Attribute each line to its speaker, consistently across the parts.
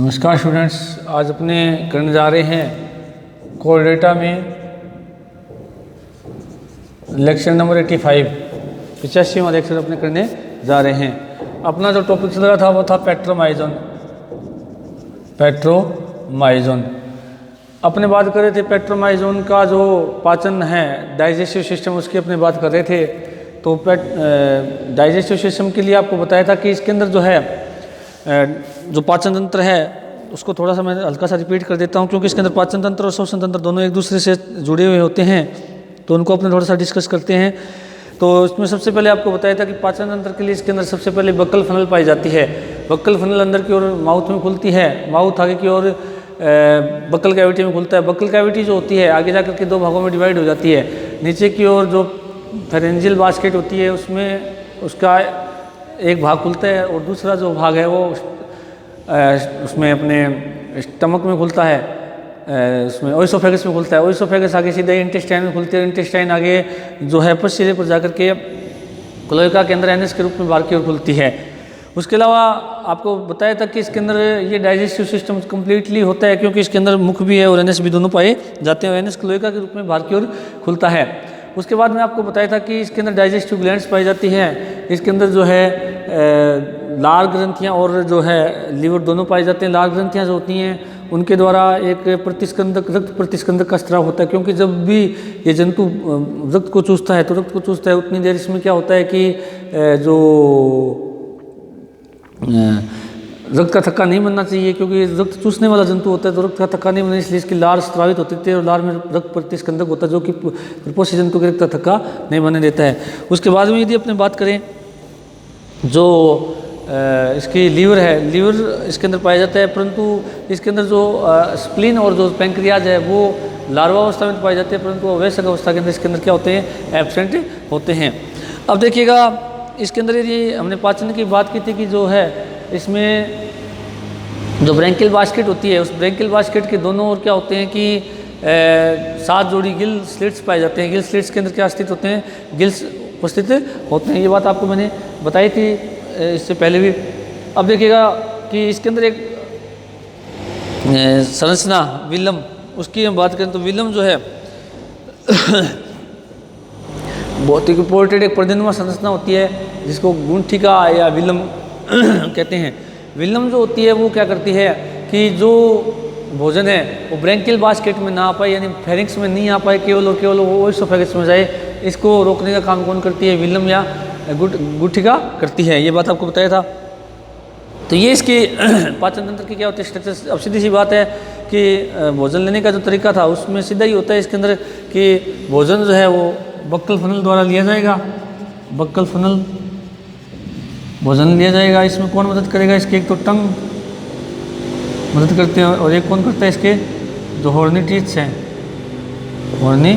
Speaker 1: नमस्कार स्टूडेंट्स, आज अपने करने जा रहे हैं कोर डेटा में लेक्चर नंबर 85 85वां लेक्चर अपने करने जा रहे हैं। अपना जो टॉपिक चल रहा था वो था पेट्रोमाइजोन। अपने बात कर रहे थे पेट्रोमाइजोन का जो पाचन है, डाइजेस्टिव सिस्टम, उसकी अपने बात कर रहे थे। तो डाइजेस्टिव सिस्टम के लिए आपको बताया था कि इसके अंदर जो है जो पाचन तंत्र है उसको थोड़ा सा मैं हल्का सा रिपीट कर देता हूँ, क्योंकि इसके अंदर पाचन तंत्र और श्वसन तंत्र दोनों एक दूसरे से जुड़े हुए होते हैं, तो उनको अपने थोड़ा सा डिस्कस करते हैं। तो इसमें सबसे पहले आपको बताया था कि पाचन तंत्र के लिए इसके अंदर सबसे पहले बक्कल फनल पाई जाती है। बक्कल फनल अंदर की ओर माउथ में खुलती है, माउथ आगे की ओर बक्कल कैविटी में खुलता है। बक्कल कैविटी जो होती है आगे जाकर के दो भागों में डिवाइड हो जाती है। नीचे की ओर जो फेरेंजियल बास्केट होती है उसमें उसका एक भाग खुलता है और दूसरा जो भाग है वो उसमें अपने स्टमक में खुलता है, उसमें ओइसोफेगस में खुलता है। ओइसोफेगस आगे सीधे इंटेस्टाइन में खुलती है। इंटेस्टाइन आगे जो है पश्चिम पर जाकर के क्लोएका के अंदर एनएस के रूप में बाहर की ओर खुलती है। उसके अलावा आपको बताया था कि इसके अंदर ये डाइजेस्टिव सिस्टम कम्प्लीटली होता है, क्योंकि इसके अंदर मुख भी है और एनएस भी दोनों पाए जाते हैं। एनएस क्लोएका के रूप में बाहर की ओर खुलता है। उसके बाद में आपको बताया था कि इसके अंदर डाइजेस्टिव ग्लैंड्स पाई जाती हैं। इसके अंदर जो है लार ग्रंथियाँ और जो है लीवर दोनों पाए जाते हैं। लार ग्रंथियाँ जो होती हैं उनके द्वारा एक प्रतिस्कंदक, रक्त प्रतिस्कंदक का स्राव होता है, क्योंकि जब भी ये जंतु रक्त को चूसता है तो रक्त को चूसता है उतनी देर इसमें क्या होता है कि जो रक्त का थक्का नहीं बनना चाहिए, क्योंकि रक्त चूसने वाला जंतु होता है तो रक्त का थक्का नहीं बनना, इसलिए इसकी लार स्रावित होती थी और लार में रक्त प्रतिस्कंदक होता है जो कि प्रपोषी जंतु के रक्त का थक्का नहीं बनने देता है। उसके बाद में यदि अपने बात करें जो इसकी लीवर है, लीवर इसके अंदर पाया जाता है, परंतु इसके अंदर जो स्प्लीन और जो पैंक्रियाज है वो लार्वा अवस्था में पाए जाते हैं, परंतु अवयस्क अवस्था के अंदर इसके अंदर क्या होते हैं, एब्सेंट होते हैं। अब देखिएगा इसके अंदर यदि हमने पाचन की बात की थी कि जो है इसमें जो ब्रैंकियल बास्केट होती है, उस ब्रैंकियल बास्केट के दोनों ओर क्या होते हैं कि 7 जोड़ी गिल स्लिट्स पाए जाते हैं। गिल स्लिट्स के अंदर क्या स्थित होते हैं, गिल्स उपस्थित होते हैं। ये बात आपको मैंने बताई थी इससे पहले भी। अब देखिएगा कि इसके अंदर एक संरचना विलम, उसकी हम बात करें तो विलम जो है बहुत ही इंपॉर्टेंट एक प्रजनन संरचना होती है जिसको गुंठिका या विलम कहते हैं। विलम जो होती है वो क्या करती है कि जो भोजन है वो ब्रैंकियल बास्केट में ना आ पाए, यानी फेरिंक्स में नहीं आ पाए, केवल और केवल वो ओइसोफेगस में जाए। इसको रोकने का काम कौन करती है, विलम या गुठिका करती है। ये बात आपको बताया था। तो ये इसकी पाचन तंत्र की क्या होती है स्ट्रक्चर। अब सीधी सी बात है कि भोजन लेने का जो तरीका था उसमें सीधा ही होता है इसके अंदर कि भोजन जो है वो बक्कल फनल द्वारा लिया जाएगा। बक्कल फनल भोजन लिया जाएगा। इसमें कौन मदद करेगा, इसके एक तो टंग मदद करते हैं और एक कौन करता है, इसके जो हॉर्नी टीथ्स हैं, हॉर्नी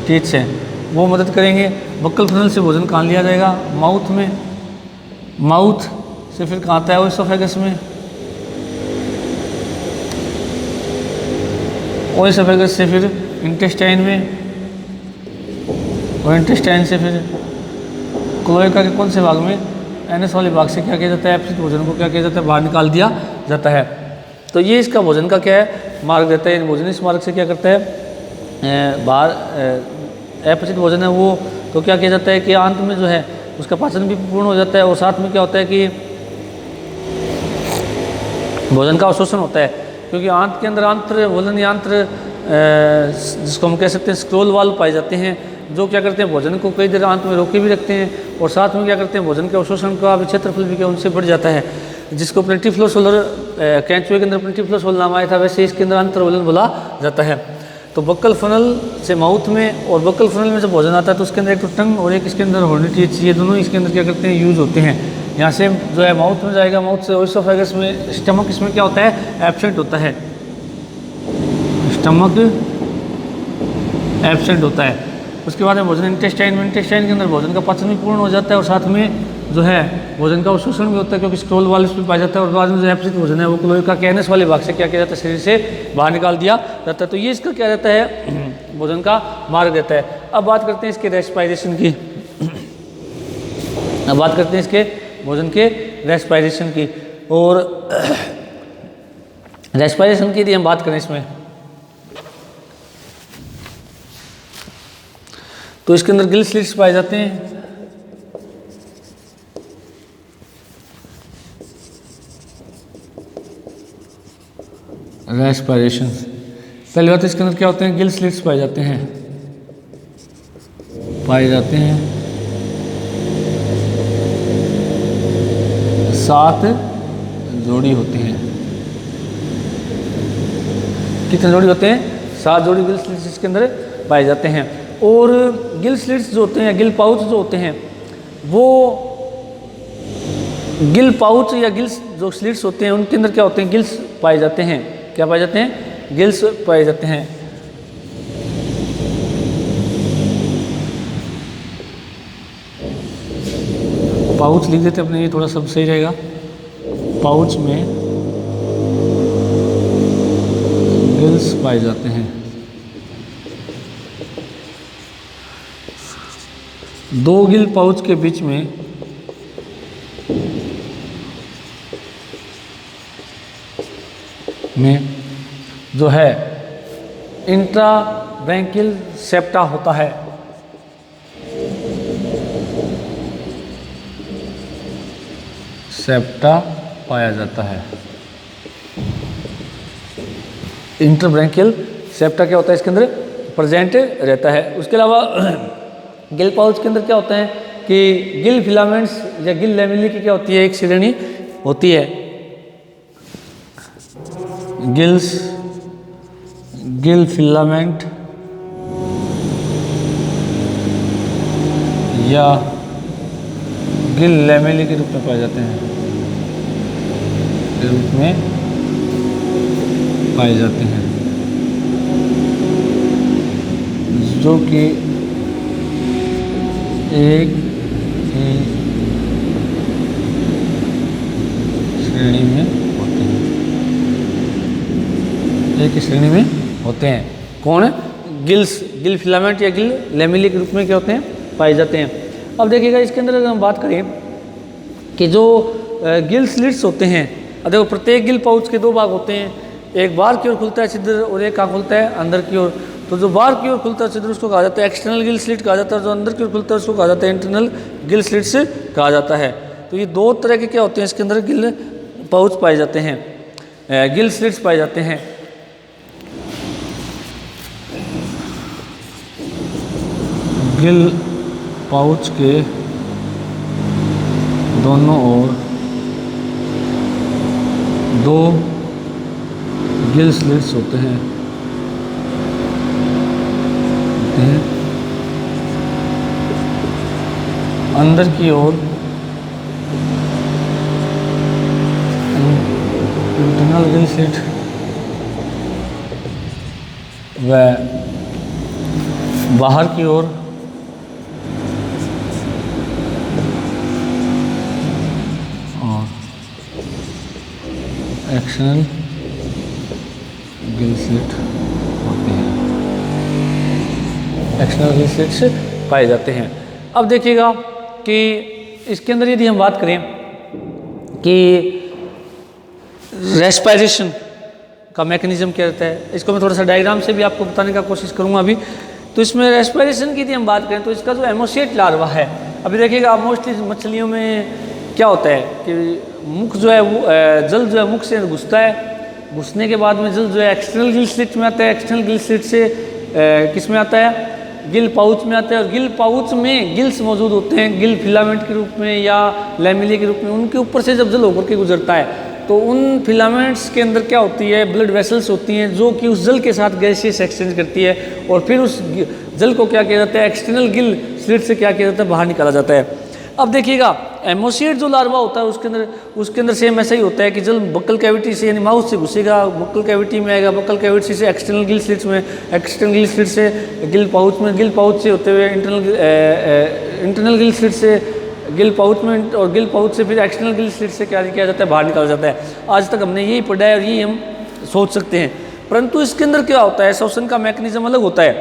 Speaker 1: टीथ्स हैं वो मदद करेंगे। बक्कल फनल से भोजन कहाँ लिया जाएगा, माउथ में। माउथ से फिर कहाँ आता है, ओइसोफेगस में। ओइसोफेगस से फिर इंटेस्टाइन में और इंटेस्टाइन से फिर क्लोएका के कौन से भाग में, एनएस वाले भाग से क्या किया जाता है, अपशिष्ट भोजन को क्या किया जाता है, बाहर निकाल दिया जाता है। तो ये इसका भोजन का क्या है, मार्ग देता है। भोजन इस मार्ग से क्या करता है, बाहर अपचित भोजन है वो तो क्या किया जाता है कि अंत में जो है उसका पाचन भी पूर्ण हो जाता है और साथ में क्या होता है कि भोजन का अवशोषण होता है, क्योंकि आंत के अंदर आंत्र वलन यंत्र जिसको हम कह सकते हैं स्क्रोल वाल्व पाए जाते हैं, जो क्या करते हैं भोजन को कई देर आंत में रोके भी रखते हैं और साथ में क्या करते हैं भोजन के अवशोषण का भी क्षेत्रफल भी क्या उनसे बढ़ जाता है, जिसको प्लेंटिफ्लोसोलर कैंचुए के अंदर प्लेंटिफ्लोसोल नाम आया था, वैसे इसके अंदर अंतर्वलन बोला जाता है। तो बक्कल फनल से माउथ में और बक्कल फनल में जब भोजन आता है तो उसके अंदर एक तो टंग और एक इसके अंदर हॉर्नी टीथ, ये दोनों इसके अंदर क्या करते हैं, यूज होते हैं। यहाँ से जो है माउथ में जाएगा, माउथ से ओइसोफेगस में, स्टमक इसमें क्या होता है, एब्सेंट होता है। स्टमक एब्सेंट होता है। उसके बाद में भोजन इंटेस्टाइन में, इंटेस्टाइन के अंदर भोजन का पाचन भी पूर्ण हो जाता है और साथ में जो है भोजन का अवशोषण भी होता है, क्योंकि स्क्रोल वाल्व भी पाया जाता है। और बाद में जो अपचित भोजन है वो क्लोएका के एनएस वाले भाग से क्या किया जाता है, शरीर से बाहर निकाल दिया जाता है। तो ये इसका क्या रहता है, भोजन का मार्ग देता है। अब बात करते हैं इसके रेस्पिरेशन की। अब बात करते हैं इसके भोजन के रेस्पिरेशन की। और रेस्पिरेशन की यदि हम बात करें इसमें, तो इसके अंदर गिल स्लिट्स पाए जाते हैं। रेस्पिरेशन, पहली बात इसके अंदर क्या होते हैं, गिल स्लिट्स पाए जाते हैं, सात जोड़ी होती हैं। कितने जोड़ी होते हैं, 7 जोड़ी गिल स्लिट्स इसके अंदर पाए जाते हैं। और गिल स्लिट्स जो होते हैं, गिल पाउच जो होते हैं, वो गिल पाउच या गिल्स जो स्लिट्स होते हैं उनके अंदर क्या होते हैं, गिल्स पाए जाते हैं। क्या पाए जाते हैं, गिल्स पाए जाते हैं। पाउच लिख देते अपने, ये थोड़ा सब सही रहेगा। पाउच में गिल्स पाए जाते हैं। 2 गिल पाउच के बीच में जो है इंट्राब्रैंकियल सेप्टा होता है। सेप्टा पाया जाता है। इंट्राब्रैंकियल सेप्टा क्या होता है, इसके अंदर प्रेजेंट रहता है। उसके अलावा गिल पाउच के अंदर क्या होता है कि गिल फिलामेंट्स या गिल लैमेली की क्या होती है, एक श्रेणी होती है। गिल फिलामेंट या गिल लैमेली के रूप में पाए जाते हैं, के रूप में पाए जाते हैं, जो कि एक ही श्रेणी में होते हैं। एक ही श्रेणी में होते हैं। कौन है, गिल फिलामेंट या गिल लैमेली के रूप में क्या होते हैं, पाए जाते हैं। अब देखिएगा इसके अंदर अगर हम बात करें कि जो गिल स्लिट्स होते हैं, देखो प्रत्येक गिल पाउच के 2 भाग होते हैं, एक बाहर की ओर खुलता है छिद्र और एक कहाँ खुलता है, अंदर की ओर। तो जो बाहर की ओर खुलता है छिद्र उसको कहा जाता है एक्सटर्नल गिल स्लिट कहा जाता है, जो अंदर की ओर खुलता है उसको कहा जाता है इंटरनल गिल स्लिट से कहा जाता है। तो ये 2 तरह के क्या होते हैं, इसके अंदर गिल पाउच पाए जाते हैं, गिल स्लिट्स पाए जाते हैं। गिल पाउच के दोनों ओर 2 गिल स्लिट्स होते हैं। अंदर की ओर इंटरनल गिल स्लिट व बाहर की ओर एक्सटर्नल गिल स्लिट होते हैं, एक्सटर्नल गिल स्लिट्स पाए जाते हैं। अब देखिएगा कि इसके अंदर यदि हम बात करें कि रेस्पिरेशन का मैकेनिज्म क्या रहता है, इसको मैं थोड़ा सा डायग्राम से भी आपको बताने का कोशिश करूंगा अभी। तो इसमें रेस्पिरेशन की यदि हम बात करें तो इसका जो एमोसिएट लार्वा है, अभी देखिएगा मोस्टली मछलियों में क्या होता है कि मुख जो है वो जल जो है मुख से घुसता है, घुसने के बाद में जल जो है एक्सटर्नल गिल स्लिट में आता है, एक्सटर्नल गिल स्लिट से किस में आता है, गिल पाउच में आता है। और गिल पाउच में गिल्स मौजूद होते हैं, गिल फिलामेंट के रूप में या लैमेली के रूप में। उनके ऊपर से जब जल होकर के गुजरता है तो उन फिलामेंट्स के अंदर क्या होती है, ब्लड वेसल्स होती हैं जो कि उस जल के साथ गैसेस एक्सचेंज करती है और फिर उस जल को क्या किया जाता है, एक्सटर्नल गिल स्लिट से क्या किया जाता है, बाहर निकाला जाता है। अब देखिएगा एमोसिएट जो लार्वा होता है उसके अंदर सेम ऐसा ही होता है कि जल बक्कल कैविटी से यानी माउथ से घुसेगा, बक्कल कैविटी में आएगा, बक्कल कैविटी से एक्सटर्नल गिल स्लिट्स में, एक्सटर्नल गिल स्लिट से गिल पाउच में, गिल पाउच से होते हुए इंटरनल गिल स्लिट से गिल पाउच में और गिल पाउच से फिर एक्सटर्नल गिल स्लिट से क्या किया जाता है, बाहर निकाला जाता है। आज तक हमने यही पढ़ा है और यही हम सोच सकते हैं, परंतु इसके अंदर क्या होता है, श्वसन का मैकेनिज्म अलग होता है।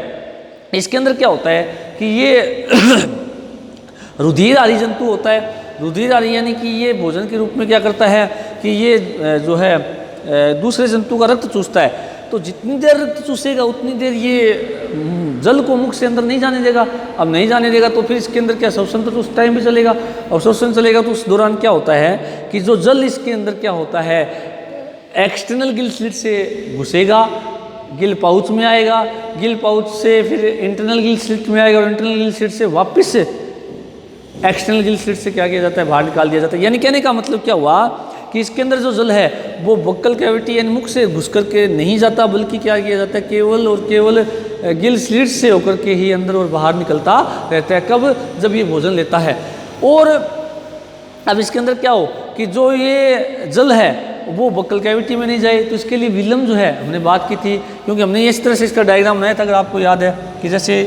Speaker 1: इसके अंदर क्या होता है कि ये रुधिरधारी जंतु होता है। रुधिरधारी यानी कि ये भोजन के रूप में क्या करता है कि ये जो है दूसरे जंतु का रक्त चूसता है, तो जितनी देर रक्त चूसेगा उतनी देर ये जल को मुख से अंदर नहीं जाने देगा। अब नहीं जाने देगा तो फिर इसके अंदर क्या शोषण, तो उस टाइम भी चलेगा, और शोषण चलेगा तो उस दौरान क्या होता है कि जो जल इसके अंदर क्या होता है, एक्सटर्नल गिल स्लिट से घुसेगा, गिल पाउच में आएगा, गिल पाउच से फिर इंटरनल गिल स्लिट में आएगा, और इंटरनल गिल स्लिट से वापस एक्सटर्नल गिल स्लिट से क्या किया जाता है, बाहर निकाल दिया जाता है। यानी कहने का मतलब क्या हुआ कि इसके अंदर जो जल है वो बक्कल कैविटी यानी मुख से घुस करके नहीं जाता, बल्कि क्या किया जाता है, केवल और केवल गिल स्लिट से होकर के ही अंदर और बाहर निकलता रहता है। कब, जब ये भोजन लेता है। और अब इसके अंदर क्या हो कि जो ये जल है वो बक्कल कैविटी में नहीं जाए, तो इसके लिए विलम जो है हमने बात की थी, क्योंकि हमने इस तरह से इसका डायग्राम बनाया था, अगर आपको याद है कि जैसे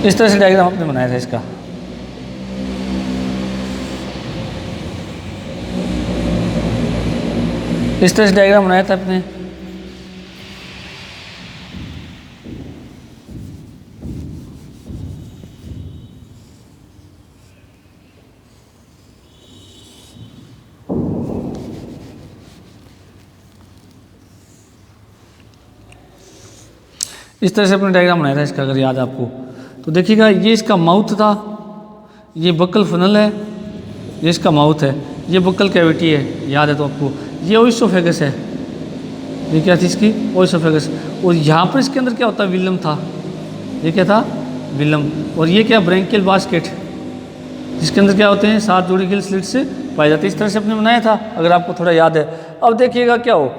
Speaker 1: इस तरह से डायग्राम आपने बनाया था इसका। इस तरह से डायग्राम बनाया था आपने। इस तरह से अपने डायग्राम बनाया था इसका, अगर याद है आपको तो देखिएगा, ये इसका माउथ था, ये बक्कल फनल है, ये इसका माउथ है, ये बक्कल कैविटी है, याद है तो आपको। ये ओइसोफेगस है, ये क्या थी इसकी, ओइसोफेगस। और यहाँ पर इसके अंदर क्या होता है, विलम था, ये क्या था, विलम। और ये क्या, ब्रैंकियल बास्केट, जिसके अंदर क्या होते हैं, 7 जोड़ी गिल स्लिट से पाए जाते हैं। इस तरह से अपने बनाया था, अगर आपको थोड़ा याद है। अब देखिएगा क्या हो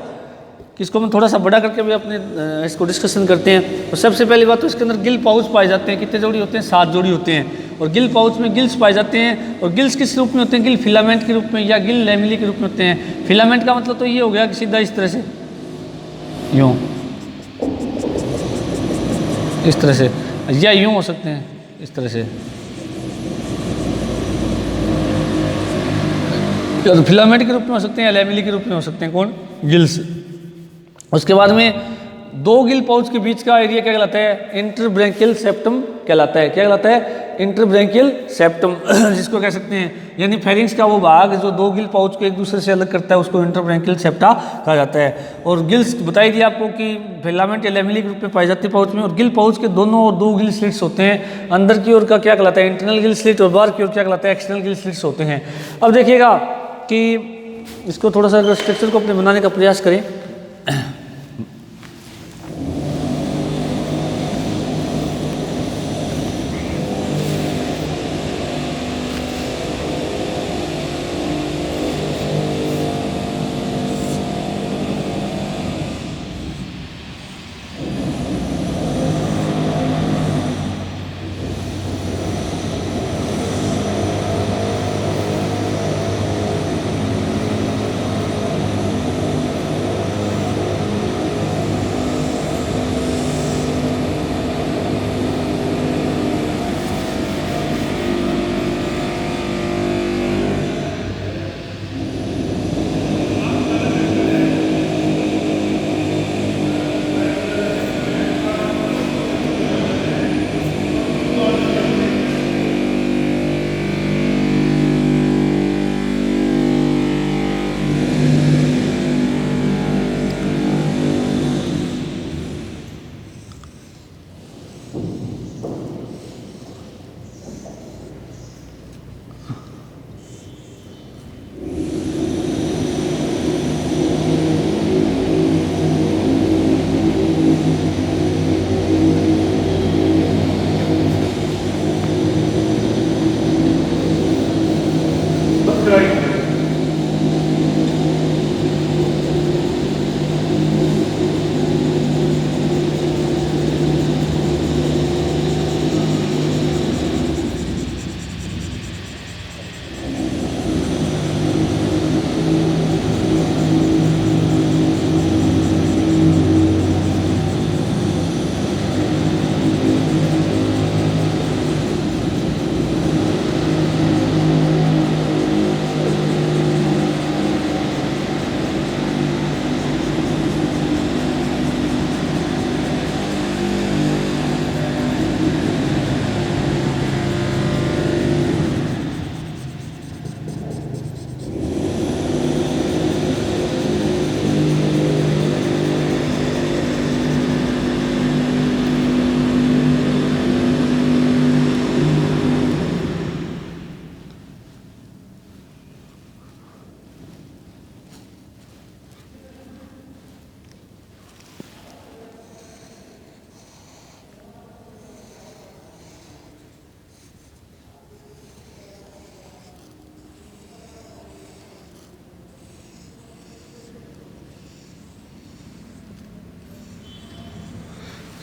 Speaker 1: कि इसको हम थोड़ा सा बड़ा करके भी अपने इसको डिस्कशन करते हैं। और सबसे पहली बात तो इसके अंदर गिल पाउच पाए जाते हैं, कितने जोड़ी होते हैं, 7 जोड़ी होते हैं। और गिल पाउच में गिल्स पाए जाते हैं, और गिल्स किस रूप में होते हैं, गिल फिलामेंट के रूप में या गिल लैमेली के रूप में होते हैं। फिलामेंट का मतलब तो ये हो गया कि सीधा इस तरह से, यूँ, इस तरह से, या यूँ हो सकते हैं, इस तरह से। तो फिलामेंट के रूप में हो सकते हैं या लैमेली के रूप में हो सकते हैं, कौन, गिल्स। उसके बाद में 2 गिल पाउच के बीच का एरिया क्या कहलाता है, इंटरब्रैंकियल सेप्टम कहलाता है। क्या कहलाता है, इंटरब्रैंकियल सेप्टम, जिसको कह सकते हैं, यानी फेरिंग्स का वो भाग जो 2 गिल पाउच को एक दूसरे से अलग करता है, उसको इंटरब्रैंकियल सेप्टा कहा जाता है। और गिल्स बताई दिया आपको कि फिलामेंट या लैमेली के रूप में पाई जाती है पाउच में। और गिल पाउच के दोनों और 2 गिल स्लिट्स होते हैं, अंदर की ओर का क्या कहलाता है, इंटरनल गिल स्लिट, और बाहर की ओर क्या कहलाता है, एक्सटर्नल गिल स्लिट्स होते हैं। अब देखिएगा कि इसको थोड़ा सा अगर स्ट्रक्चर को अपने बनाने का प्रयास करें,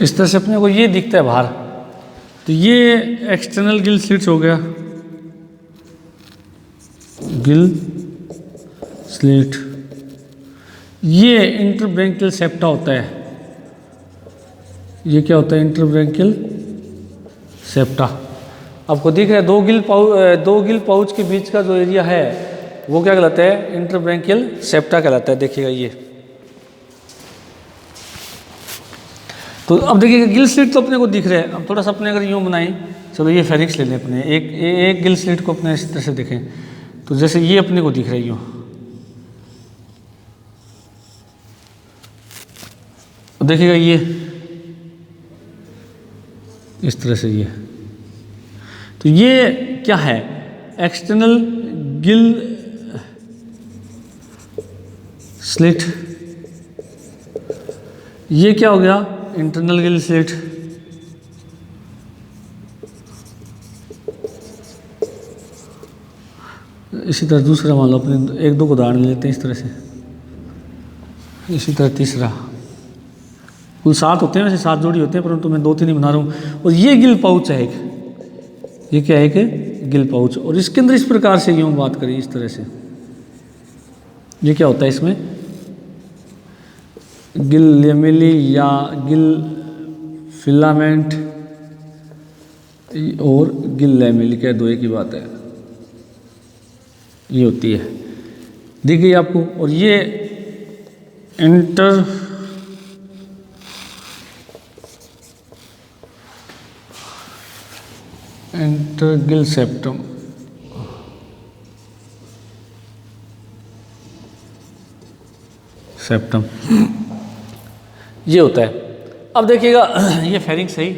Speaker 1: इस तरह से अपने को ये दिखता है बाहर। तो ये एक्सटर्नल गिल स्लिट्स हो गया, गिल स्लिट। ये इंटरब्रेंकियल सेप्टा होता है। ये क्या होता है? इंटरब्रेंकियल सेप्टा। आपको दिख रहा है दो गिल पाउच के बीच का जो एरिया है वो क्या कहलाता है? इंटरब्रेंकियल सेप्टा कहलाता है। देखिएगा ये। तो अब देखिएगा गिल स्लिट तो अपने को दिख रहा है। अब थोड़ा सा अपने अगर यूँ बनाएं, चलो ये फेरिंक्स ले लें अपने, एक गिल स्लिट को अपने इस तरह से देखें तो जैसे ये अपने को दिख रहा है यूँ। देखिएगा ये इस तरह से ये। तो ये क्या है? External Gill slit. ये क्या हो गया? Internal Gill slit. इसी तरह दूसरा मान लो अपने, एक दो को उदाहरण लेते हैं इस तरह से। इसी तरह तीसरा, कुल 7 होते हैं, वैसे 7 जोड़ी होते हैं, परंतु मैं 2-3 ही बना रहा हूँ। और ये गिल पाउच है एक, ये क्या है कि गिल पाउच। और इसके अंदर इस प्रकार से यूँ बात करें इस तरह से, ये क्या होता है इसमें? गिल लेमेली या गिल फिलामेंट और गिल लेमेली, क्या दो एक ही बात है, ये होती है। दिख गई आपको? और ये इंटरगिल सेप्टम। ये होता है। अब देखिएगा ये फेरिंक्स सही,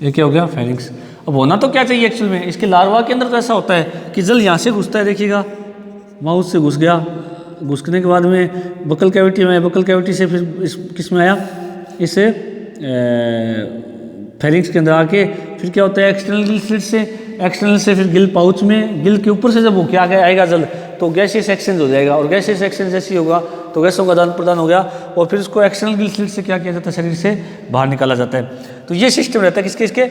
Speaker 1: ये क्या हो गया? फेरिंक्स। अब होना तो क्या चाहिए एक्चुअल में? इसके लार्वा के अंदर तो ऐसा होता है कि जल यहाँ से घुसता है, देखिएगा माउथ से घुस गया, घुसने के बाद में बकल कैविटी में, बकल कैविटी से फिर इस किस में आया? इसे फेरिंक्स के अंदर आके फिर क्या होता है? एक्सटर्नल गिल स्लिट से, एक्सटर्नल से फिर गिल पाउच में, गिल के ऊपर से जब होके आगे आएगा जल तो गैसियस एक्सचेंज हो जाएगा। और गैसियस एक्सचेंज जैसी होगा तो गैसों का आदान प्रदान हो गया और फिर उसको एक्सटर्नल गिल स्लिट से क्या किया जाता है? शरीर से बाहर निकाला जाता है। तो ये सिस्टम रहता है किसके? इसके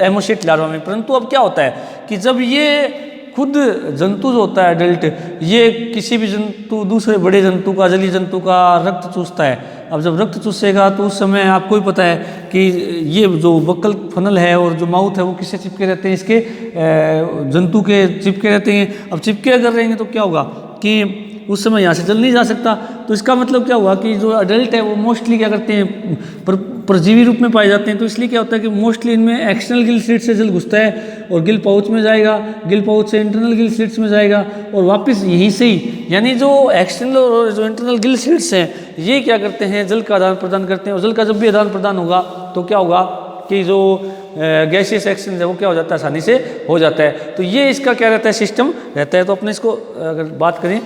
Speaker 1: एमोसिट लार्वा में। परंतु अब क्या होता है कि जब ये खुद जंतु जो होता है एडल्ट, ये किसी भी जंतु, दूसरे बड़े जंतु का, जलीय जंतु का रक्त चूसता है। अब जब रक्त चूसेगा तो उस समय आपको भी पता है कि ये जो बक्कल फनल है और जो माउथ है वो किससे चिपके रहते हैं? इसके जंतु के चिपके रहते हैं। अब चिपके अगर रहेंगे तो क्या होगा कि उस समय यहाँ से जल नहीं जा सकता। तो इसका मतलब क्या हुआ कि जो अडल्ट है वो मोस्टली क्या करते हैं? परजीवी रूप में पाए जाते हैं। तो इसलिए क्या होता है कि मोस्टली इनमें एक्सटर्नल गिल स्लिट से जल घुसता है और गिल पाउच में जाएगा, गिल पाउच से इंटरनल गिल स्लिट्स में जाएगा और वापस यहीं से ही, यानी जो एक्सटर्नल और जो इंटरनल गिल स्लिट्स हैं ये क्या करते हैं? जल का आदान प्रदान करते हैं। और जल का जब भी आदान प्रदान होगा तो क्या होगा कि जो गैसियस एक्सचेंज है वो क्या हो जाता है? आसानी से हो जाता है। तो ये इसका क्या रहता है? सिस्टम रहता है। तो अपने इसको अगर बात करें,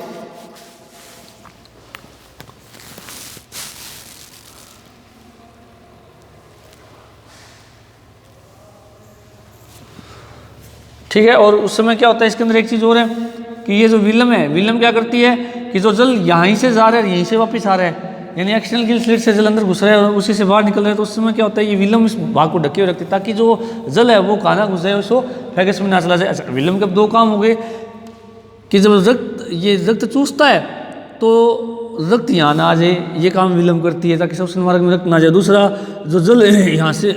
Speaker 1: ठीक है। और उस समय क्या होता है इसके अंदर? एक चीज़ और है कि ये जो विलम है, विलम क्या करती है कि जो जल यहाँ से जा रहा है यहीं से वापस आ रहा है, यानी एक्सटर्नल गिल स्लिट से जल अंदर घुस रहा है और उसी से बाहर निकल रहा है। तो उस समय क्या होता है? ये विलम इस भाग को ढके हुए रखती है ताकि जो जल है वो कहाँ ना घुस जाए, उसको फैगस में ना चला जाए। अच्छा, विलम के अब 2 काम हो गए कि जब रक्त चूसता है तो रक्त यहाँ ना आ जाए, ये काम विलम करती है ताकि श्वसन मार्ग में रक्त ना जाए। दूसरा, जो जल यहाँ से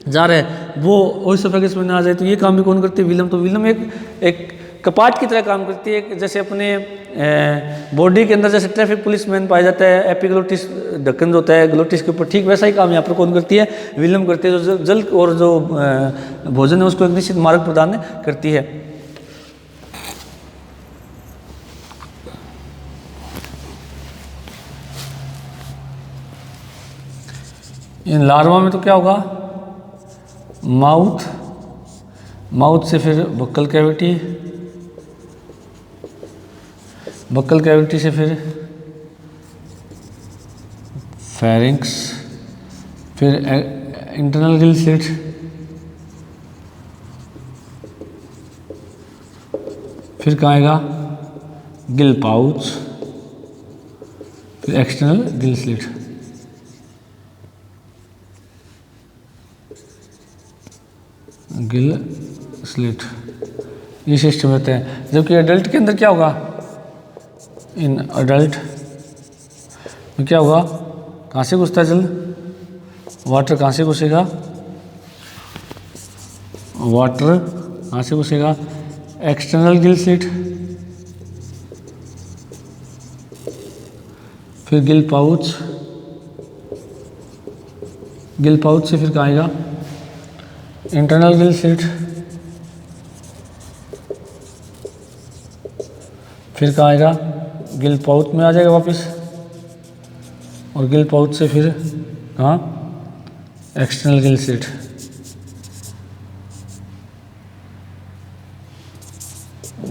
Speaker 1: जा रहा है वो ओइसोफेगस में ना आ जाए, तो ये काम भी कौन करती है? विलम। तो विलम एक कपाट की तरह काम करती है। जैसे अपने बॉडी के अंदर जैसे ट्रैफिक पुलिसमैन पाया जाता है, एपिग्लोटिस ढक्कन जो होता है ग्लोटिस के ऊपर, ठीक वैसा ही काम यहाँ पर कौन करती है? विलम करती है। जो जल और जो भोजन है उसको एक निश्चित मार्ग प्रदान करती है। इन लार्वा में तो क्या होगा? माउथ से फिर बक्कल कैविटी, बक्कल कैविटी से फिर फेरिंक्स, फिर इंटरनल गिल स्लिट, फिर कहाँ आएगा? गिल पाउच, फिर external Gill slit. Gill slit, ये सिस्टम रहते हैं। जबकि अडल्ट के अंदर क्या होगा, इन अडल्ट में क्या होगा, कहाँ से घुसता है जल, वाटर कहाँ से घुसेगा, वाटर कहाँ से घुसेगा, एक्सटर्नल गिल स्लिट, फिर गिल पाउच, गिल पाउच से फिर कहाँ आएगा, इंटरनल गिल स्लिट, फिर कहाँ आएगा, गिल पाउच में आ जाएगा वापस, और गिल पाउच से फिर कहाँ, external Gill slit.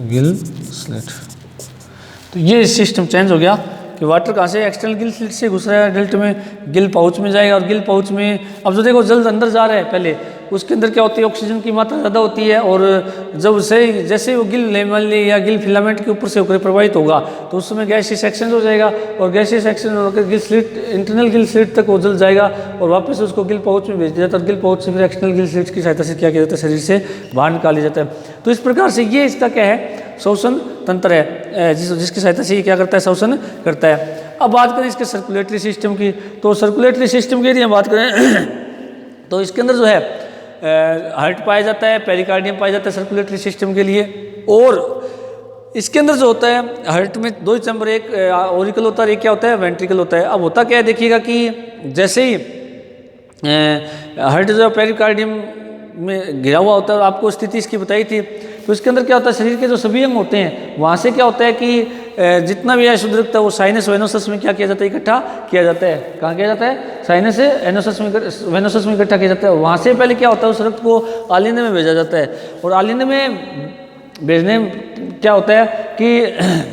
Speaker 1: Gill slit, तो ये सिस्टम चेंज हो गया कि वाटर कहाँ से, एक्सटर्नल गिल स्लिट से घुस रहा है अडल्ट में, गिल पाउच में जाएगा, और गिल पाउच में अब जो देखो जल्द अंदर जा रहा है, पहले उसके अंदर क्या होती है, ऑक्सीजन की मात्रा ज़्यादा होती है, और जब से जैसे वो गिल लेमल या गिल फिलामेंट के ऊपर से होकर प्रवाहित होगा तो उस समय गैसीय सेक्शन हो जाएगा, और गैसीय सेक्शन होकर Gill slit, internal Gill slit तक वो जल जाएगा, और वापस उसको गिल पाउच में भेज दिया जाता है, और गिल पाउच से फिर एक्सटर्नल गिल स्लिट की सहायता से क्या किया जाता है, शरीर से बाहर निकाल लिया जाता है। तो इस प्रकार से ये इसका क्या है, श्वसन तंत्र है, जिसकी सहायता से ये क्या करता है, श्वसन करता है। अब बात करें इसके सर्कुलेटरी सिस्टम की, तो सर्कुलेटरी सिस्टम की यदि हम बात करें तो इसके अंदर जो है हार्ट पाया जाता है, पेरिकार्डियम पाया जाता है सर्कुलेटरी सिस्टम के लिए, और इसके अंदर जो होता है हार्ट में दो चैम्बर, एक ऑरिकल होता है, एक क्या होता है, वेंट्रिकल होता है। अब होता क्या है, देखिएगा कि जैसे ही हार्ट जो पेरिकार्डियम में घिरा हुआ होता है, और आपको स्थिति इसकी बताई थी, तो इसके अंदर क्या होता है, शरीर के जो सभी अंग होते हैं वहाँ से क्या होता है कि जितना भी अशुद्ध रक्त है वो साइनस वेनोसस में क्या किया जाता है, इकट्ठा किया जाता है। कहाँ किया जाता है, साइनस से वेनोसस में इकट्ठा किया जाता है। वहाँ से पहले क्या होता है, उस रक्त को आलिंद में भेजा जाता है, और आलिंद में भेजने में क्या होता है कि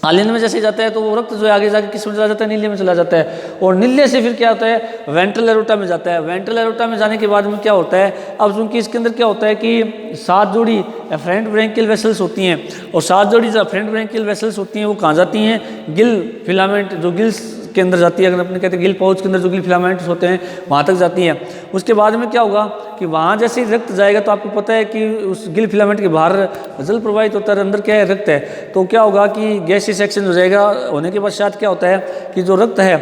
Speaker 1: आलिंद में जैसे जाता है तो वो रक्त जो है आगे जाके किस में चला जाता है, नीले में चला जाता है, और नीले से फिर क्या होता है, वेंट्रल एरोटा में जाता है। वेंट्रल एरोटा में जाने के बाद में क्या होता है, अब चूंकि इसके अंदर क्या होता है कि 7 जोड़ी एफरेंट ब्रेंकियल वेसल्स होती हैं, और 7 जोड़ी जो एफरेंट ब्रेंकियल वेसल्स होती हैं वो कहाँ जाती हैं, गिल फिलामेंट जो गिल्स के अंदर जाती है, अगर अपने कहते हैं गिल पाउच के अंदर जो गिल फिलामेंट्स होते हैं वहाँ तक जाती हैं। उसके बाद में क्या होगा कि वहाँ जैसे ही रक्त जाएगा तो आपको पता है कि उस गिल फिलामेंट के बाहर जल प्रवाहित होता है, अंदर क्या है, रक्त है, तो क्या होगा कि गैसीय सेक्शन हो जाएगा, होने के पश्चात क्या होता है कि जो रक्त है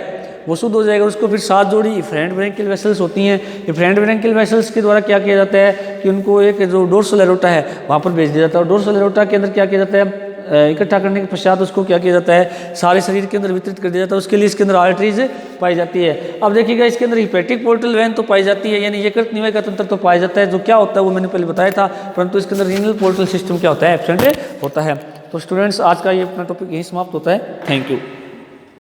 Speaker 1: वो शुद्ध हो जाएगा। उसको फिर 7 जोड़ी इफरेंट ब्रेंकियल वेसल्स होती हैं, इफरेंट ब्रेंकियल वेसल्स के द्वारा क्या किया जाता है कि उनको एक जो डोर्सल एरोटा है वहाँ पर भेज दिया जाता है, और डोर्सल एरोटा के अंदर क्या किया जाता है, इकट्ठा करने के पश्चात उसको क्या किया जाता है, सारे शरीर के अंदर वितरित कर दिया जाता है। उसके लिए इसके अंदर आर्टरीज पाई जाती है। अब देखिएगा इसके अंदर हिपैटिक पोर्टल वेन तो पाई जाती है, यानी यकृत निवाय का तंत्र तो पाया जाता है, जो क्या होता है वो मैंने पहले बताया था, परंतु इसके अंदर रीनल पोर्टल सिस्टम क्या होता है, एब्सेंट होता है। तो स्टूडेंट्स आज का ये अपना टॉपिक यही समाप्त होता है। Thank you.